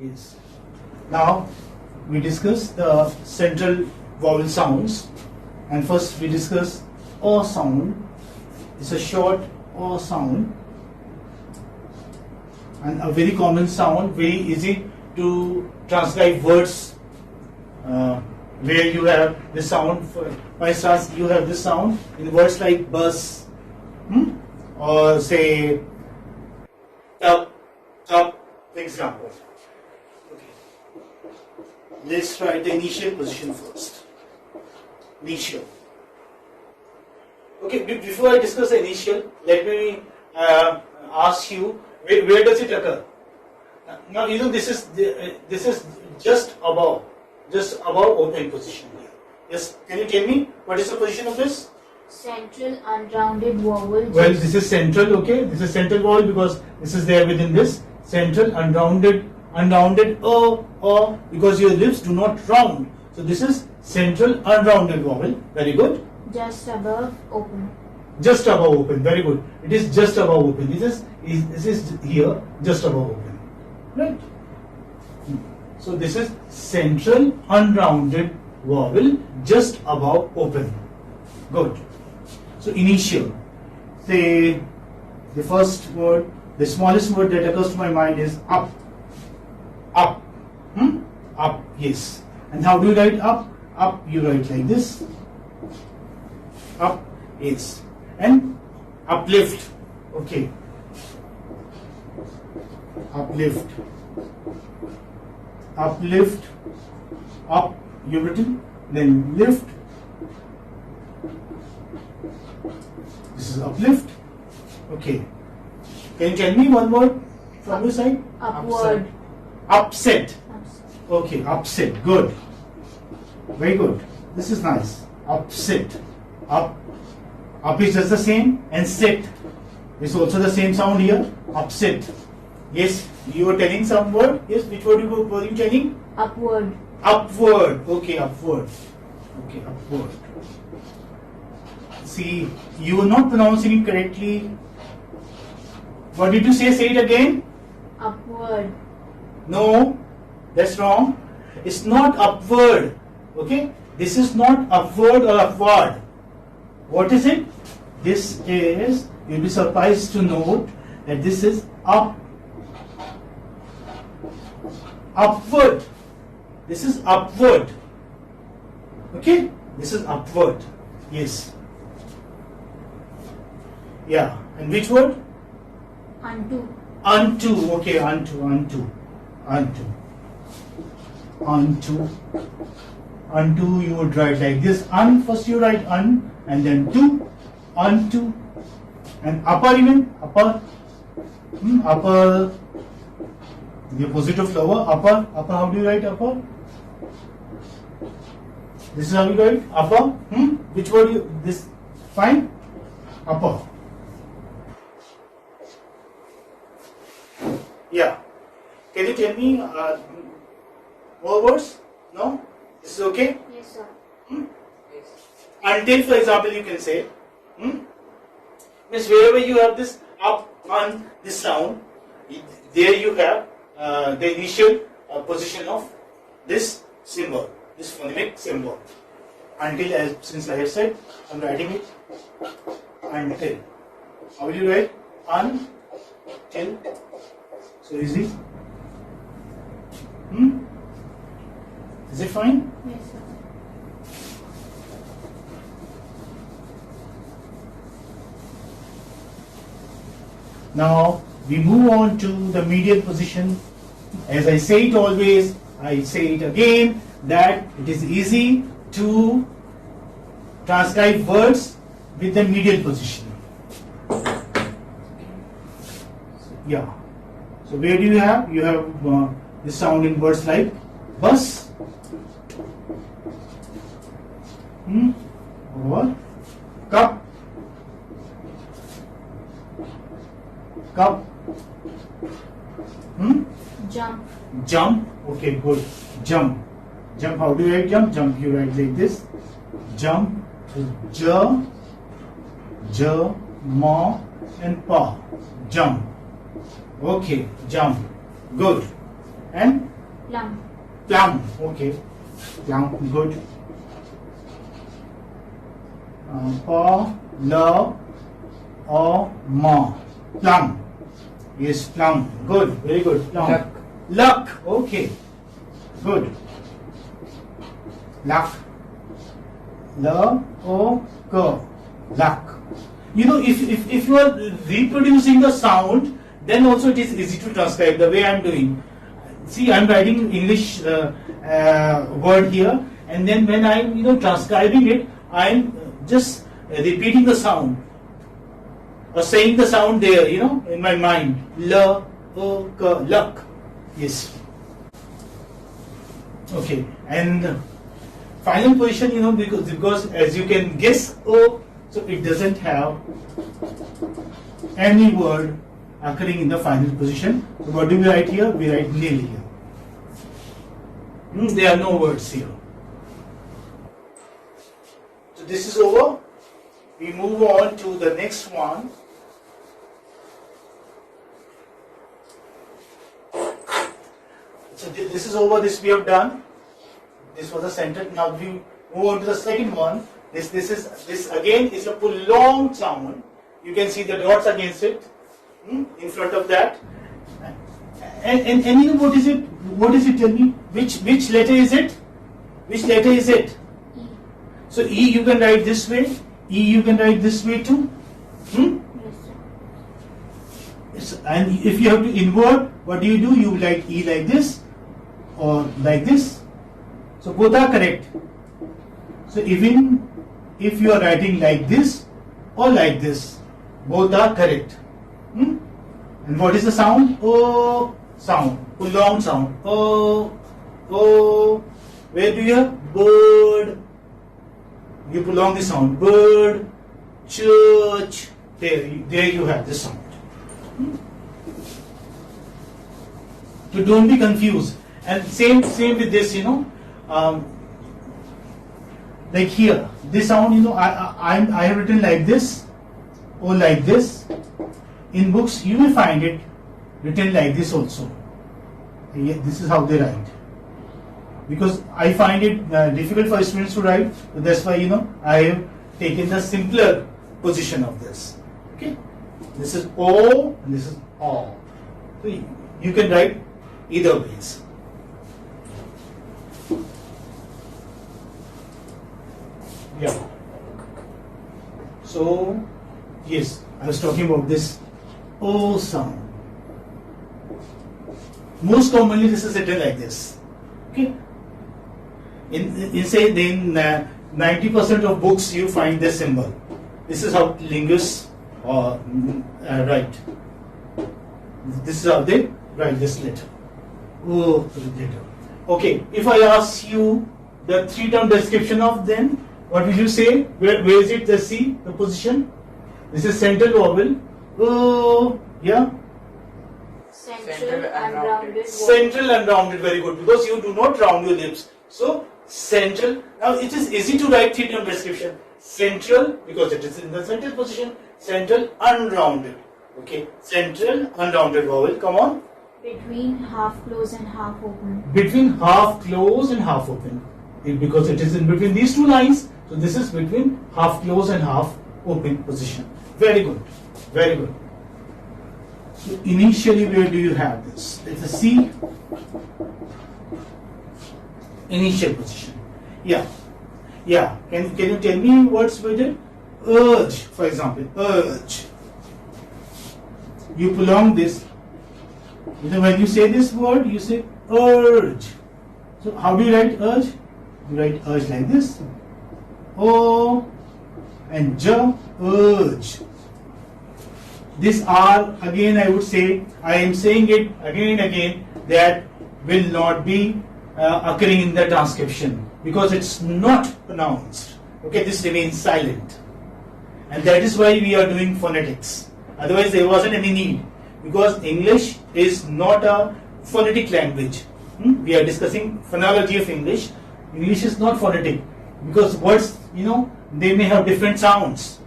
Yes. Now we discuss the central vowel sounds, and first we discuss a sound. It's a short a sound, and a very common sound, very easy to transcribe words. Where you have the sound, for instance, you have this sound in words like bus, or say tub, for example. Let's try the initial position first. Initial. Okay, before I discuss the initial, let me ask you, where does it occur? Now you know this is just above open position here. Yes, can you tell me what is the position of this? Central unrounded vowel. Well, this is central. Okay, this is central vowel because this is there within this central unrounded because your lips do not round. So this is central unrounded vowel. Very good. Just above open. Just above open. Very good. It is just above open. This is here just above open. Right. So this is central unrounded vowel just above open. Good. So initial. Say the first word, the smallest word that occurs to my mind is up. Up. Up. Yes. And how do you write up? Up you write like this. Up. Yes. And uplift. Okay. Uplift. Uplift. Up you've written. Then lift. This is uplift. Okay. Can you tell me one word from your side? Upward. Upset. Okay, upset. Good. Very good. This is nice. Upset. Up. Up is just the same, and set is also the same sound here. Upset. Yes, you were telling some word. Yes, which word were you telling? Upward. Upward. Okay, upward. Okay, upward. See, you were not pronouncing it correctly. What did you say? Say it again. Upward. No, that's wrong. It's not upward. Okay, this is not upward or upward. What is it? This is, you'll be surprised to note that this is up. Upward. This is upward. Okay, this is upward. Yes. Yeah. And which word? Unto. Unto. Okay, unto. Unto you would write like this. First you write and then to. Unto. And upper even. Upper. Upper. The opposite of lower. Upper. How do you write upper? This is how you write upper. Which word this? Fine. Upper. Yeah. Can you tell me more words? No? This is okay? Yes, sir. Until, for example, you can say. Means wherever you have this up on this sound, there you have the initial position of this symbol, this phonemic symbol. Until, since I have said, I am writing it until. How will you write? Until. So easy. Is it fine? Yes, sir. Now we move on to the medial position. As I say it always, I say it again, that it is easy to transcribe words with the medial position. Yeah. So where do you have? You have the sound in words like bus, or cup, jump. Okay, good. Jump. How do you write jump? Jump you write like this. Jump. J, ma, and pa. Jump. Okay, jump. Good. And Plum. Plum. Okay. Plum. Good. Pa, la, or ma. Plum. Yes, plum. Good. Very good. Plum. Luck. Luck. Okay. Good. Luck. La, o, ka. Luck. You know, if you are reproducing the sound, then also it is easy to transcribe the way I am doing. See, I am writing English word here, and then when I am transcribing it, I am just repeating the sound or saying the sound there, in my mind. La, o, ka, luck. Yes. Okay, and final position, because as you can guess, O, so it doesn't have any word occurring in the final position. So what do we write here? We write nil here. There are no words here. So this is over. We move on to the next one. So this is over. This we have done. This was a sentence. Now we move on to the second one. This again is a prolonged sound. You can see the dots against it in front of that. And you know what is it? What is it? Tell me. Which letter is it? Which letter is it? E. So E you can write this way. E you can write this way too. Yes, sir. And if you have to invert, what do? You write E like this or like this. So both are correct. So even if you are writing like this or like this, both are correct. And what is the sound? O sound, long sound. O, o. Where do you have? Bird. You prolong the sound. Bird, church. There you have the sound. So don't be confused. And same with this, like here, this sound, I have written like this or like this. In books, you will find it written like this also. This is how they write. Because I find it difficult for students to write, so that's why I have taken the simpler position of this. Okay, this is O and this is O. So you can write either ways. Yeah. So, yes, I was talking about this O sound. Most commonly, this is written like this. Okay. In 90% of books, you find this symbol. This is how linguists write. This is how they write this letter. O letter. Okay. If I ask you the three-term description of them, what will you say? Where is it? The C, the position. This is central vowel. Oh, yeah. Central and rounded. Central and rounded. Very good. Because you do not round your lips. So central. Now it is easy to write three-term description. Central because it is in the central position. Central unrounded. Okay. Central unrounded vowel. Come on. Between half closed and half open. Between half closed and half open. Because it is in between these two lines. So this is between half closed and half open position. Very good. Very good. So initially, where do you have this? It's a C. Initial position. Yeah. Yeah. Can you tell me what's with it? Urge, for example. Urge. You prolong this. When you say this word, you say urge. So how do you write urge? You write urge like this. O and J, urge. This R, again I would say, I am saying it again and again, that will not be occurring in the transcription because it's not pronounced. Okay, this remains silent. And that is why we are doing phonetics. Otherwise there wasn't any need, because English is not a phonetic language. We are discussing phonology of English. English is not phonetic because words, they may have different sounds.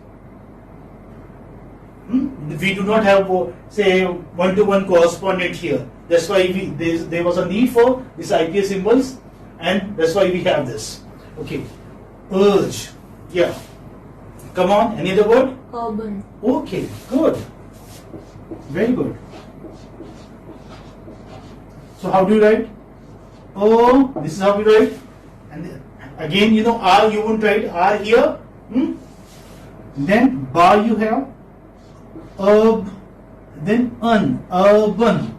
We do not have, say, one-to-one correspondent here. That's why there was a need for these IPA symbols, and that's why we have this. Okay, urge. Yeah. Come on, any other word? Urban. Okay, good. Very good. So how do you write? Oh, this is how we write. And again, R you won't write R here. Then bar you have. Then urban.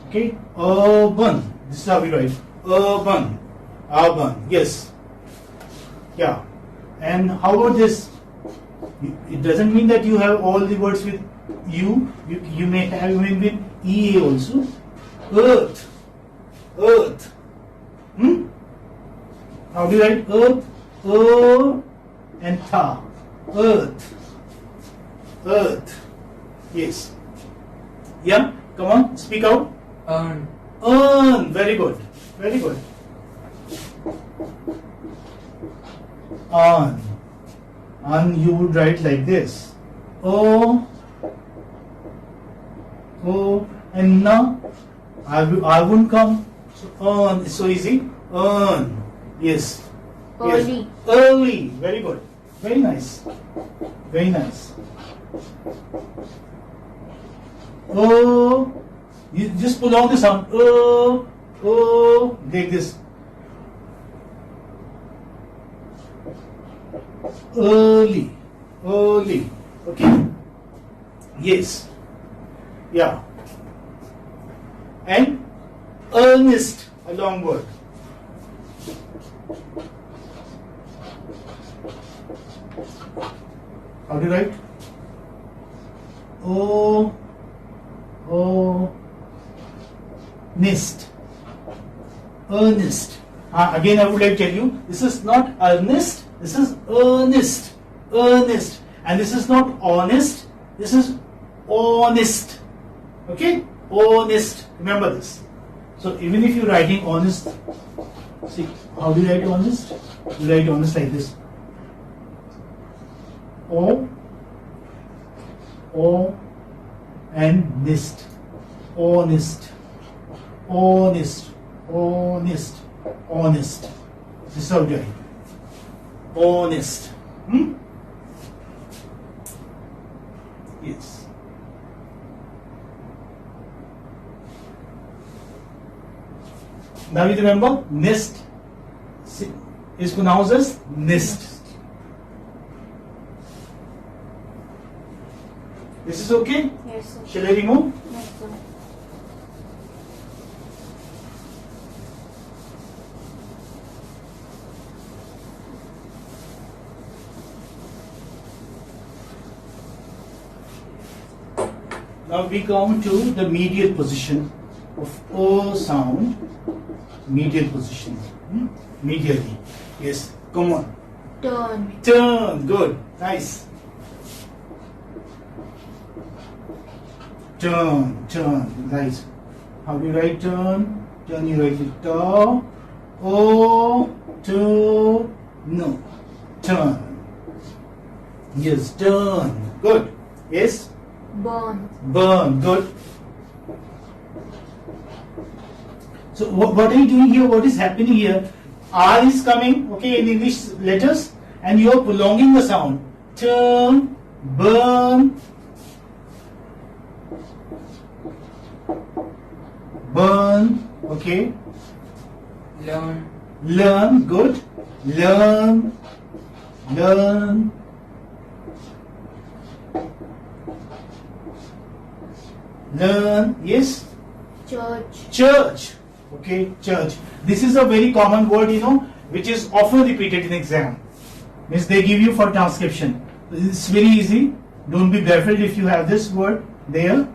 Okay, urban. This is how we write. Urban. Yes. Yeah. And how about this? It doesn't mean that you have all the words with U. You may have even with EA also. Earth. How do you write earth? And tha. Earth. Yes. Yeah. Come on. Speak out. Earn. Very good. On you would write like this. O and na. I wouldn't come. So on is so easy. Earn. Yes. Early. Early. Very good. Very nice. Oh, you just pull out the sound. Oh, like this. Early. Okay. Yes. Yeah. And earnest, a long word. How do you write? Earnest. Again, I would like to tell you, this is not earnest, this is earnest. And this is not honest, this is honest. Okay? Honest. Remember this. So even if you're writing honest, see, how do you write honest? You write honest like this. O and nist. Honest. This is how you write. Honest. Yes. Now you remember, nest is pronounced as nist. This is okay? Yes, sir. Shall I remove? Yes, sir. Now we come to the medial position of O sound. Medial position. Medially. Yes. Come on. Turn. Good. Nice. Turn. Nice. How do you write turn? Turn you write it ta. No. Turn. Yes. Turn. Good. Yes. Burn. Good. So what are you doing here? What is happening here? R is coming, okay, in English letters, and you are prolonging the sound. Turn, burn, okay. Learn, good. Learn. Yes. Church. Okay, church. This is a very common word, which is often repeated in exam. Means they give you for transcription. It's very easy. Don't be baffled if you have this word there.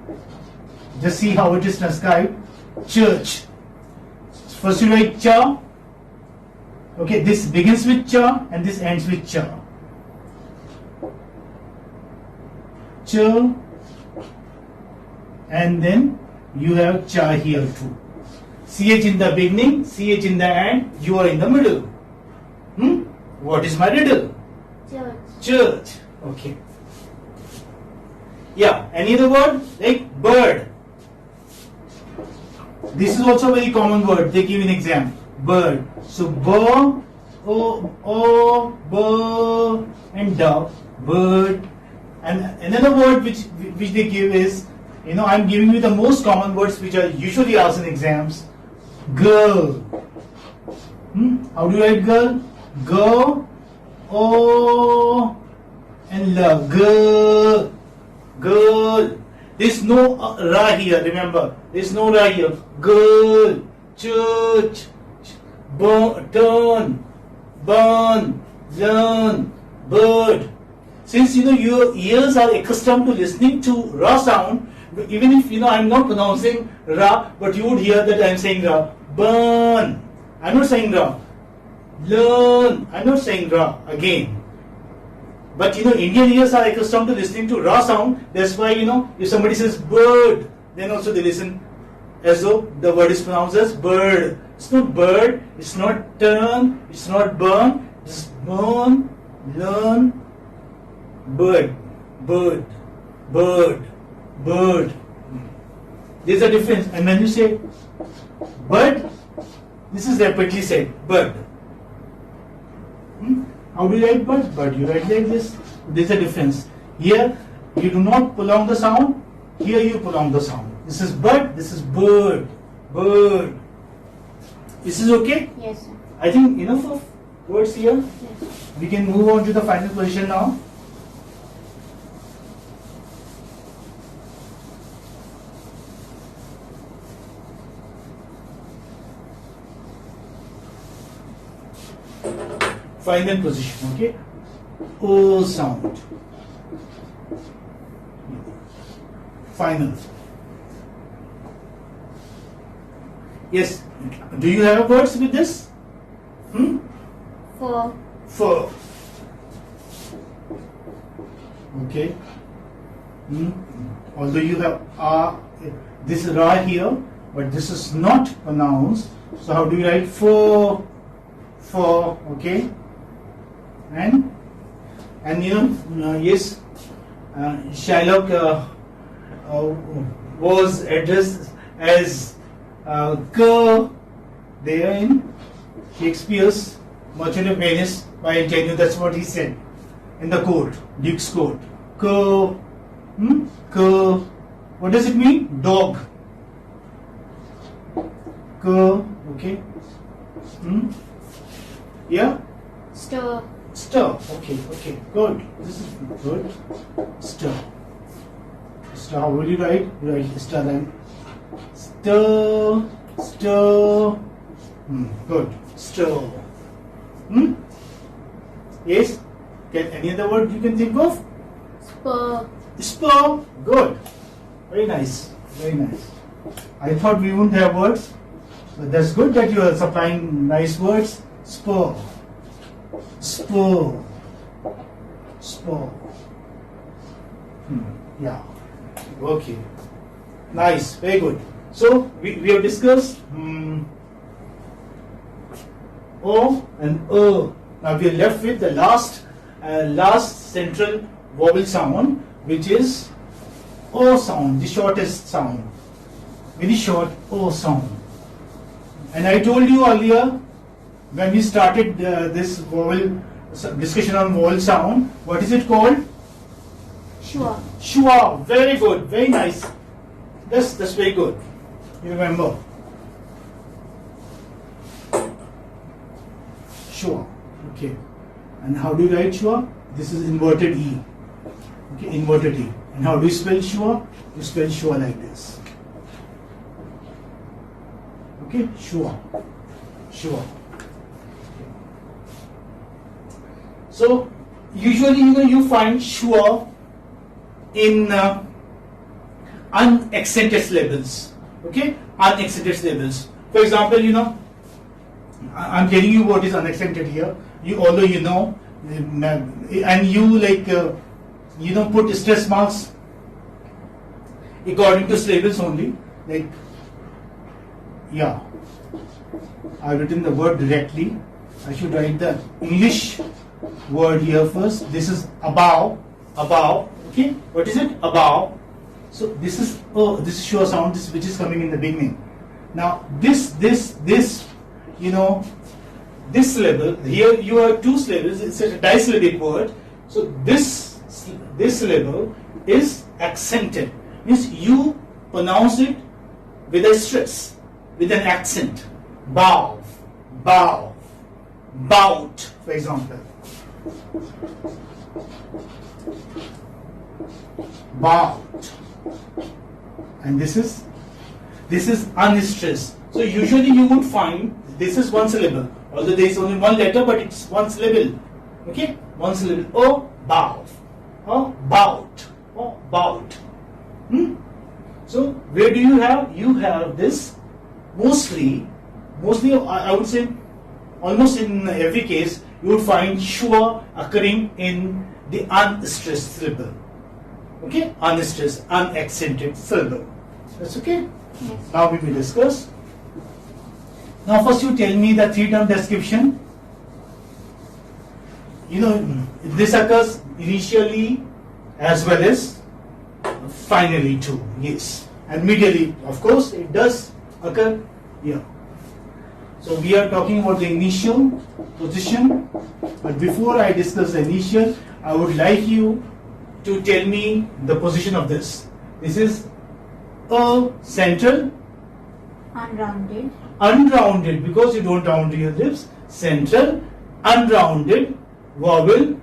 Just see how it is transcribed. Church. First you write cha. Okay, this begins with cha and this ends with cha. Cha. And then you have cha here too. CH in the beginning, CH in the end, you are in the middle. What is my riddle? Church. Okay. Yeah, any other word? Like bird. This is also a very common word. They give an exam. Bird. So b, o, b, and da. Bird. And another word which they give is, I'm giving you the most common words which are usually asked in exams. Girl. How do you write girl? Go, o, and la. Girl. Girl. There's no ra here, remember. There's no ra here. Girl, church, turn, burn, learn, bird. Since your ears are accustomed to listening to ra sound, even if I'm not pronouncing ra, but you would hear that I'm saying ra. Burn. I'm not saying ra. Learn. I'm not saying ra again. But Indian ears are accustomed to listening to ra sound. That's why if somebody says bird, then also they listen as though the word is pronounced as bird. It's not bird. It's not turn. It's not burn. It's burn, learn, bird, bird, bird, bird. There's a difference. And when you say bird, this is rapidly said. Bird. How do you write bird? Bird. You write like this. There's a difference. Here you do not prolong the sound. Here you prolong the sound. This is bird. This is bird. Bird. This is okay? Yes, sir. I think enough of words here. Yes. We can move on to the final position now. Final position, okay? O sound. Final. Yes. Do you have words with this? For. For. Okay. Although you have this ra here, but this is not pronounced. So how do you write for? For. Okay. And yes, Shylock was addressed as Cur there in Shakespeare's Merchant of Venice by Antonio. That's what he said in the court, Duke's court. Cur, cur. What does it mean? Dog. Cur. Okay. Yeah. Stir. Stir. Okay. Good. This is good. Stir. Stir. How will you write? You write stir then. Stir. Stir. Good. Stir. Yes. Can any other word you can think of? Spur. Spur. Good. Very nice. Very nice. I thought we wouldn't have words, but that's good that you are supplying nice words. Spur. Spur. Spur. Yeah. Okay. Nice. Very good. So we have discussed O and Now we are left with the last central vowel sound, which is O sound, the shortest sound. Very short O sound. And I told you earlier, when we started this vowel discussion on vowel sound, what is it called? Schwa. Schwa. Very good. Very nice. That's very good. You remember. Schwa. Okay. And how do you write schwa? This is inverted E. Okay, inverted E. And how do you spell schwa? You spell schwa like this. Okay, schwa. Schwa. So usually you find schwa in unaccented syllables. Okay, unaccented syllables. For example, I'm telling you what is unaccented here. Although you know, and you put stress marks according to syllables only. Like, yeah, I've written the word directly. I should write the English word here first. This is above. Okay, what is it? Above. So this is schwa sound, which is coming in the beginning. Now this, you know, this syllable here, you have two syllables. It's a disyllabic word. So this syllable is accented. Means you pronounce it with a stress, with an accent. Bow, bow, bout, for example. Bout. And this is unstressed. So usually you would find this is one syllable, although there is only one letter, but it's one syllable. Okay, one syllable. Oh, bow. Oh, bout. Oh, bout. So where do you have? You have this mostly. I would say almost in every case you would find schwa occurring in the unstressed syllable. Okay, unstressed, unaccented syllable. That's okay. Yes. Now we will discuss. Now first you tell me the 3-term description. You know, this occurs initially as well as finally too. Yes. And medially, of course, it does occur here. So we are talking about the initial position. But before I discuss the initial, I would like you to tell me the position of this. This is a central, unrounded, because you don't round your lips, central, unrounded vowel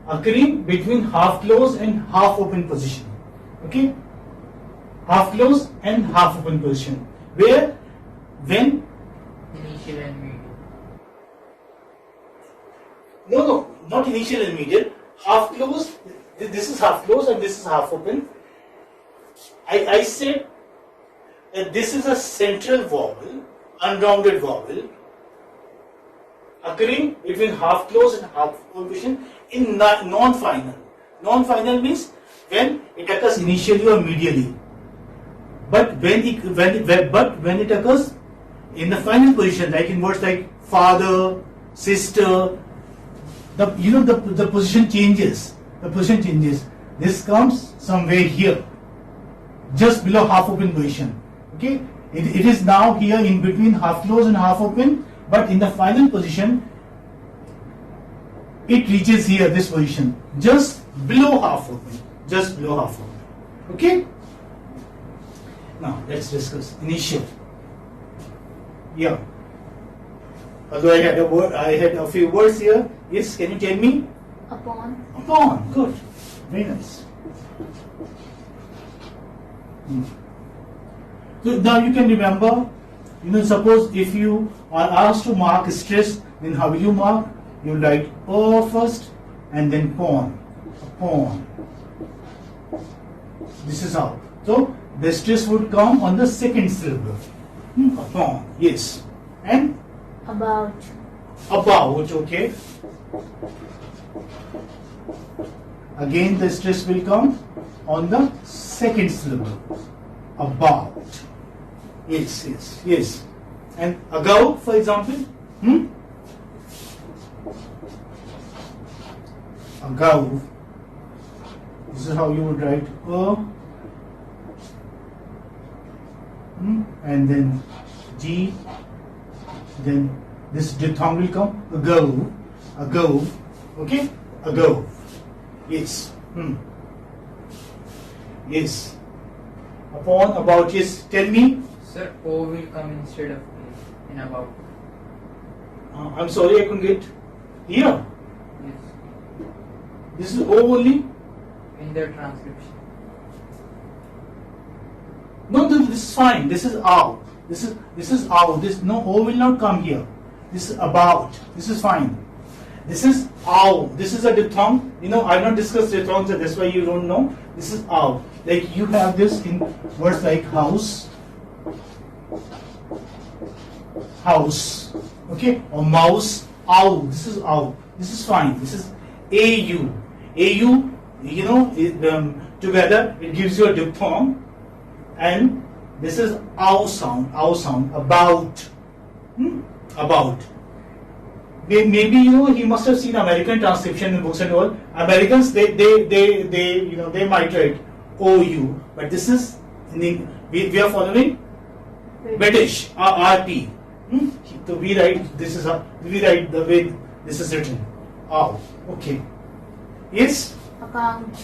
occurring between half closed and half open position. Okay? Half closed and half open position. Where, when? Initial and medial. No, not initial and medial. Half closed, this is half closed and this is half open. I said that this is a central vowel, unrounded vowel, occurring between half closed and half open position in non-final. Non-final means when it occurs initially or medially. But when it occurs in the final position, like in words like father, sister, the position changes. The position changes. This comes somewhere here, just below half open position. Okay, it is now here in between half closed and half open, but in the final position, it reaches here, this position, just below half open, just below half open. Okay. Now let's discuss initial. Yeah. Although I had a few words here. Yes, can you tell me? Upon. Upon. Good. Very nice. So now you can remember, suppose if you are asked to mark stress, then how will you mark? You write O first and then pawn. Pawn. This is how. So the stress would come on the second syllable. Upon. Yes. And About. about, okay. Again the stress will come on the second syllable. About. Yes, yes, yes. And ago, for example. Ago. This is how you would write A. And then G. Then this diphthong will come. Ago. Ago. Okay? Ago. Yes. Yes. Upon, about, yes. Tell me. Sir, O will come instead of A in about. I'm sorry, I couldn't get. Here. Yes. This is O only. In the transcription. No, this is fine. This is ow. This is ow. This no O will not come here. This is about. This is fine. This is ow. This is a diphthong. I've not discussed diphthongs, so that's why you don't know. This is ow. Like you have this in words like house, house, okay, or mouse. Ow. This is ow. This is fine. This is au. Au. Together it gives you a diphthong. And this is ow sound, about. About. Maybe he must have seen American transcription in books and all. Americans they might write OU, but this is we are following British, RT. So we write this is we write the way this is written. Oh, okay. Yes, Account.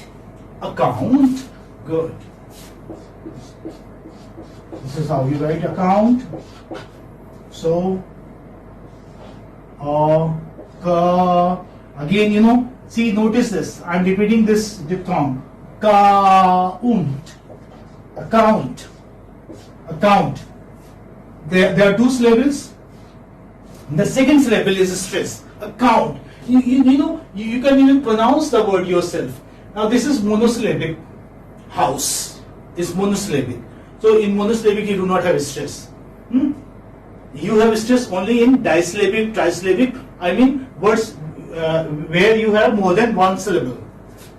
account. Good. This is how you write account. So, again, you know, see, notice this. I'm repeating this diphthong. Count. Account. Account. There are two syllables. The second syllable is a stress. Account. You know, you can even pronounce the word yourself. Now, this is monosyllabic. House is monosyllabic. So, in monosyllabic, you do not have stress. You have stress only in disyllabic, trisyllabic. I mean, words where you have more than one syllable.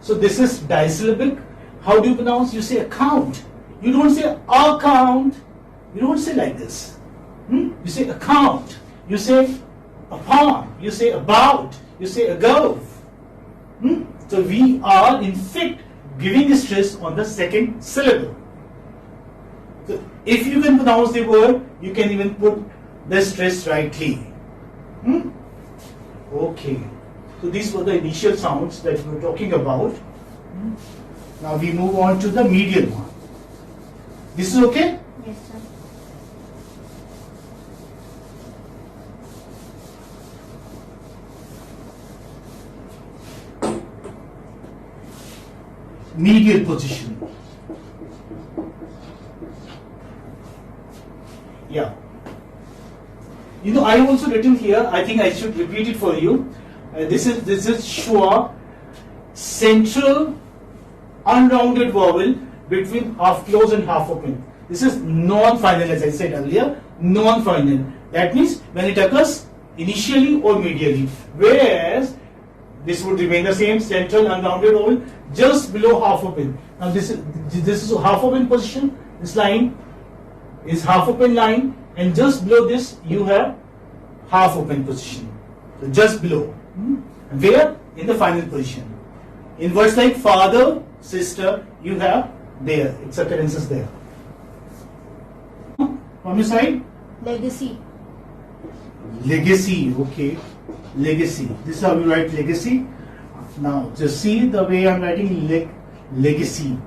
So, this is disyllabic. How do you pronounce? You say account. You don't say account. You don't say like this. You say account. You say upon. You say about. You say ago. So we are in fact giving stress on the second syllable. So if you can pronounce the word, you can even put the stress rightly. Okay. So these were the initial sounds that we were talking about. Now we move on to the medial one. This is okay? Yes, sir. Medial position. Yeah. You know, I have also written here, I think I should repeat it for you. This is schwa, central unrounded vowel between half close and half open. This is non-final, as I said earlier, non-final. That means when it occurs initially or medially. Whereas this would remain the same, central unrounded vowel just below half open. Now this is half open position. This line is half open line, and just below this you have half open position. So just below. Where? In the final position. In words like father, sister, you have there. Its occurrence is there. From your side? Legacy. Legacy, okay. Legacy. This is how you write legacy. Now, just see the way I'm writing legacy.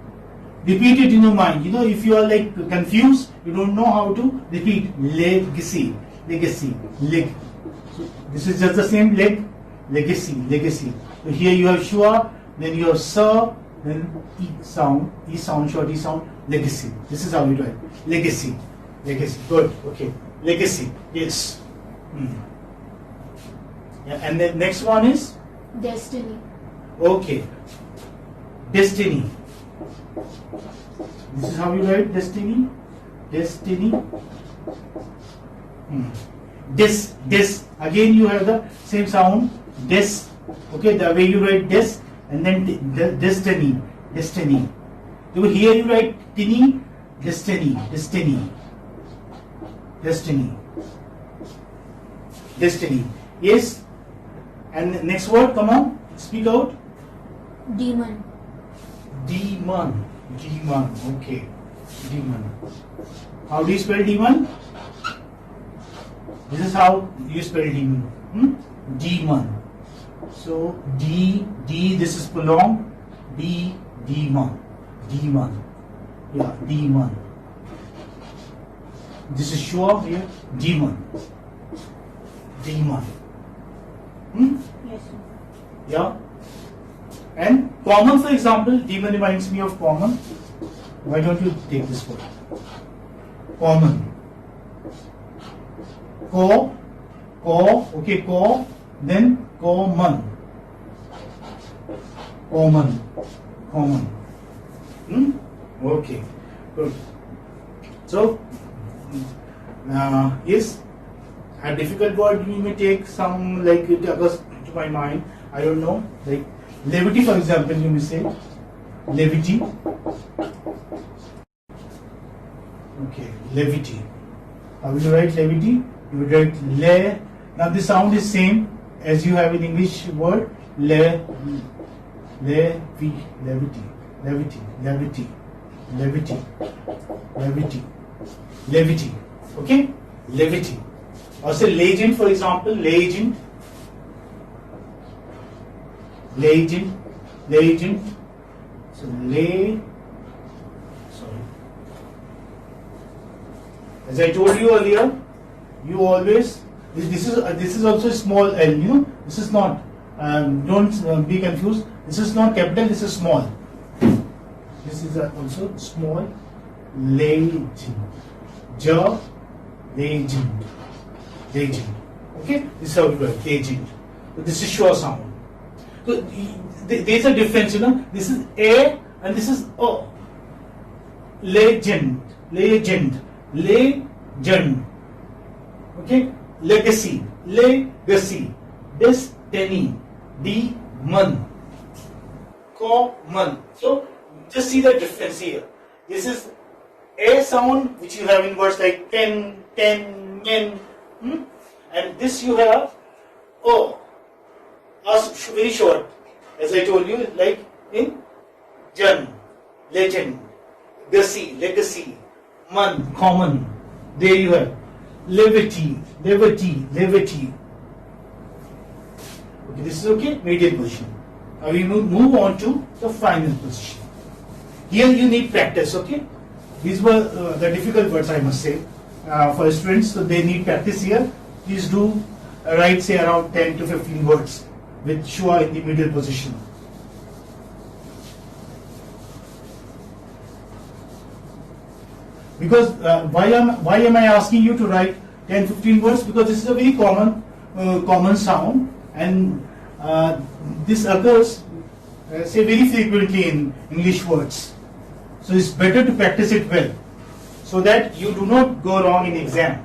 Repeat it in your mind. You know, if you are like confused, you don't know how to repeat. Legacy, legacy, leg. So this is just the same leg. Legacy, legacy. So here you have schwa, then you have sir, then e sound, short e sound, legacy. This is how you write. Legacy, legacy. Good. Okay. Legacy. Yes. Yeah, and the next one is Destiny. okay. Destiny. This is how you write destiny. Destiny. Des. Again you have the same sound. Des. Okay, the way you write des, and then destiny. Destiny. So here you write tini. Destiny. Destiny. Destiny. Destiny. Yes. And next word, come on, speak out. Demon. Demon. Demon. Okay. Demon. How do you spell demon? This is how you spell demon. Demon. So D. This is prolonged. Demon. Demon. Yeah. Demon. This is sure here. Demon. Demon. Yes, sir. Yeah. And common, for example, demon reminds me of common. Why don't you take this word? Common. Okay, then common. Common. Okay, good. So, yes, a difficult word you may take some, like it occurs to my mind, I don't know, like levity, for example, you may say levity. Okay, levity. How will you write levity? You would write le. Now the sound is same as you have in English word levity. Okay, levity. Or say legend, for example, legend. So as I told you earlier, you always this is also small l. You know, this is not. Don't be confused. This is not capital. This is small. This is also small. Legend. Legend. Okay, this is how you write legend. So this is sure sound. So there's a difference. You know, this is a and this is o. Legend. Okay, legacy. Destiny. Demon. Common. So just see the difference here. This is a sound which you have in words like ten, men, and this you have o. Very short, as I told you, like in Jan, legend, legacy, man, common. There you have levity. Okay, this is okay. Medial position. Now we move on to the final position. Here you need practice. Okay, these were the difficult words, I must say, for students. So they need practice here. Please do write say around 10 to 15 words with Shua in the middle position. Because why am I asking you to write 10-15 words? Because this is a very common sound, and this occurs say very frequently in English words. So it's better to practice it well, so that you do not go wrong in exam.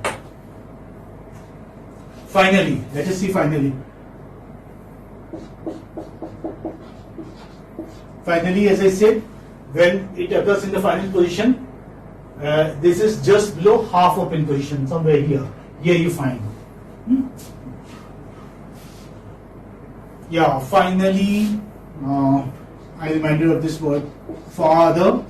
Finally, let us see finally. Finally, as I said, when it occurs in the final position, this is just below half open position, somewhere here. Here you find. Yeah, finally, I remind you of this word, father.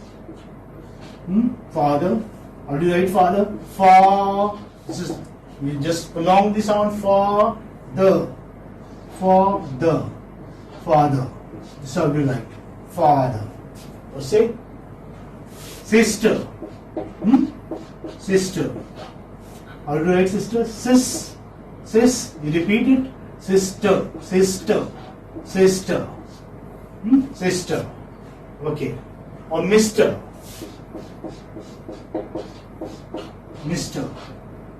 Father. How do you write father? Fa. This is, you just prolong the sound for the. Father. This is how you write. Father. Or say sister. Sister. How do you write sister? Sis. You repeat it. Sister. Sister. Okay. Or Mr.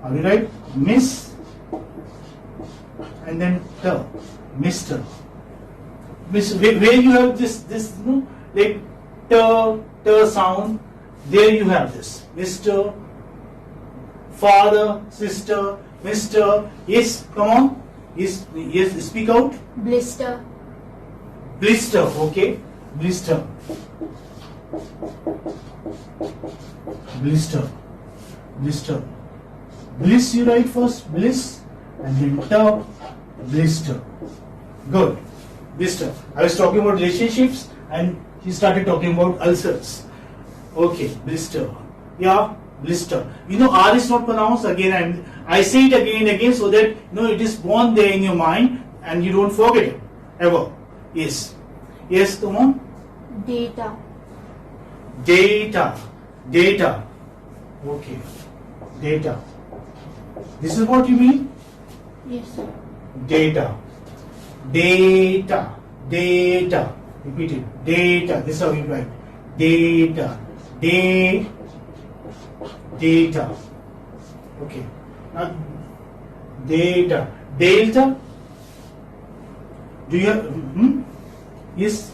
How do you write? Miss. And then the. Mr. Where you have this like the sound, there you have this. Mr. Father, sister, Mr. Yes, come on. Yes, speak out. Blister. Okay. Blister. Bliss you write first, bliss, and then the blister. Good. Blister. I was talking about relationships and he started talking about ulcers. Okay, blister. Yeah, blister. You know, R is not pronounced again. I say it again and again so that it is born there in your mind and you don't forget it ever. Yes. Yes, come on. Data. Okay. Data. This is what you mean? Yes, sir. Data. Repeat it. Data. This is how you write. Data. Okay. Now, data. Delta. Do you have? Yes.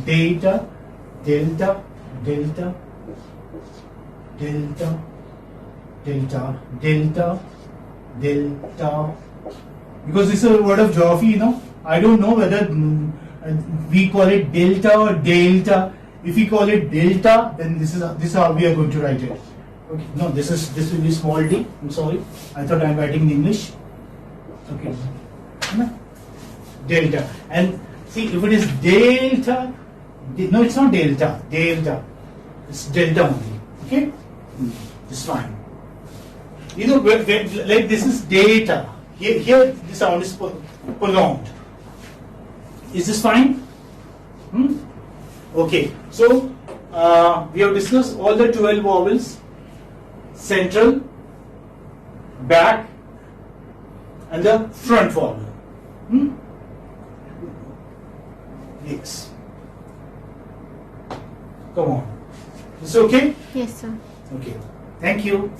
Data. Delta. Because this is a word of geography, I don't know whether we call it delta or delta. If we call it delta, then this is how we are going to write it. Okay. No, this will be small d. I'm sorry. I thought I'm writing in English. Okay. Delta. And see, if it is delta, no, it's not delta. It's delta only. Okay? It's fine. You know, like this is data. Here the sound is prolonged. Is this fine? Okay. So we have discussed all the 12 vowels: central, back, and the front vowel. Yes. Come on. Is it okay? Yes, sir. Okay. Thank you.